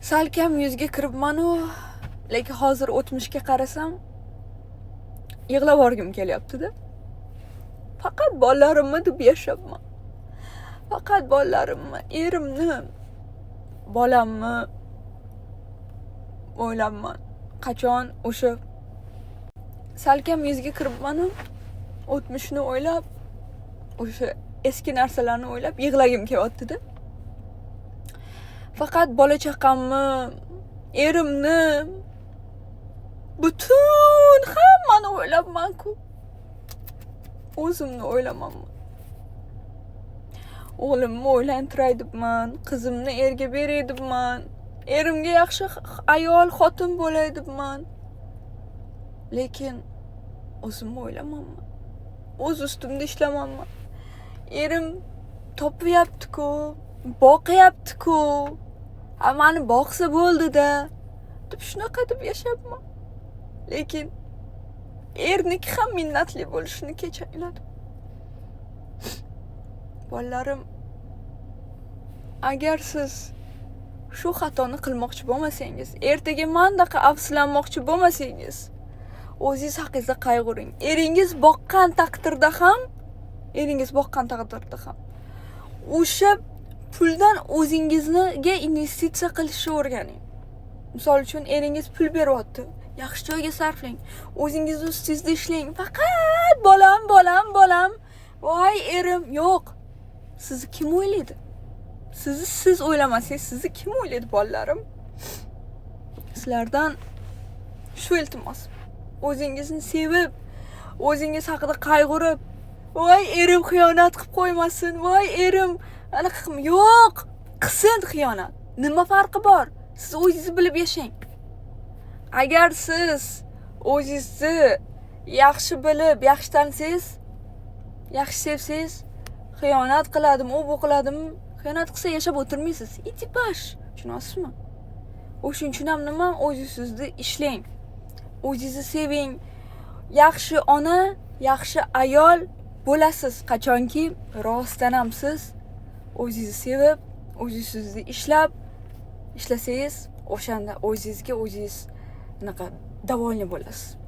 Salkam yuzga kiribman-u, lekin hozir o'tmishga qarasam, yig'lab yuborgim kelyapti-da. Faqat bolalarimni deb yashayapman. Faqat bolalarimni, erimni, bolamni o'ylabman. Qachon o'sha salkam yuzga kiribman-u, o'tmishni o'ylab, o'sha eski narsalarni o'ylab yig'lagim kelyapti-da. Faqat bola chaqamni, erimni, butun hammani o'ylabman-ku. O'zimni o'ylamayman. O'g'limni o'ylantiray debman, qizimni erga beray debman, erimga yaxshi ayol, xotin bo'lay debman. Lekin o'zimni o'ylamayman. O'z ustimda ishlamayman. Erim topyapti-ku, boqyapti-ku. Hammani boqsa bo'ldi-da, deb shunaqa deb yashayapman. Lekin erniki ham minnatli bo'lishini kechinglar. Bolalarim, agar siz shu xatoni qilmoqchi bo'lmasangiz, ertaga mendaqa afsuslanmoqchi bo'lmasangiz, o'zingiz haqingizda qayg'uring. Eringiz boqqan taqdirda ham o'sha puldan o'zingizga investitsiya qilishni o'rganing. Misol uchun, eringiz pul beryapti. Yaxshi joyga sarflang. O'zingiz ustingizda ishlang. Faqat bolam. Voy erim, yo'q. Sizni kim o'ylaydi? Siz o'ylamasangiz, sizni kim o'ylaydi, bolalarim? Sizlardan shu iltimos. O'zingizni sevib, o'zingiz haqida qayg'urib, voy erim xiyonat qilib qo'ymasin, voy erim yo'q, qilsin xiyonat. Nima farqi bor? Siz o'zingizni bilib yashang. Agar siz o'zingizni yaxshi bilib, yaxshi tansangiz, yaxshi sevsangiz, xiyonat qiladimi, bu qiladimi, xiyonat qilsa yashab o'tirmaysiz. Ekipaj, tushunasizmi? O'shuning uchun ham nima, o'zingizni ishlang. O'zingizni seving. Yaxshi ona, yaxshi ayol bo'lasiz. Qachonki rostdan ham siz o'zingizni sevib, o'zingizni ishlasangiz, o'shanda o'zingizga o'zingiz davoli bo'lasiz.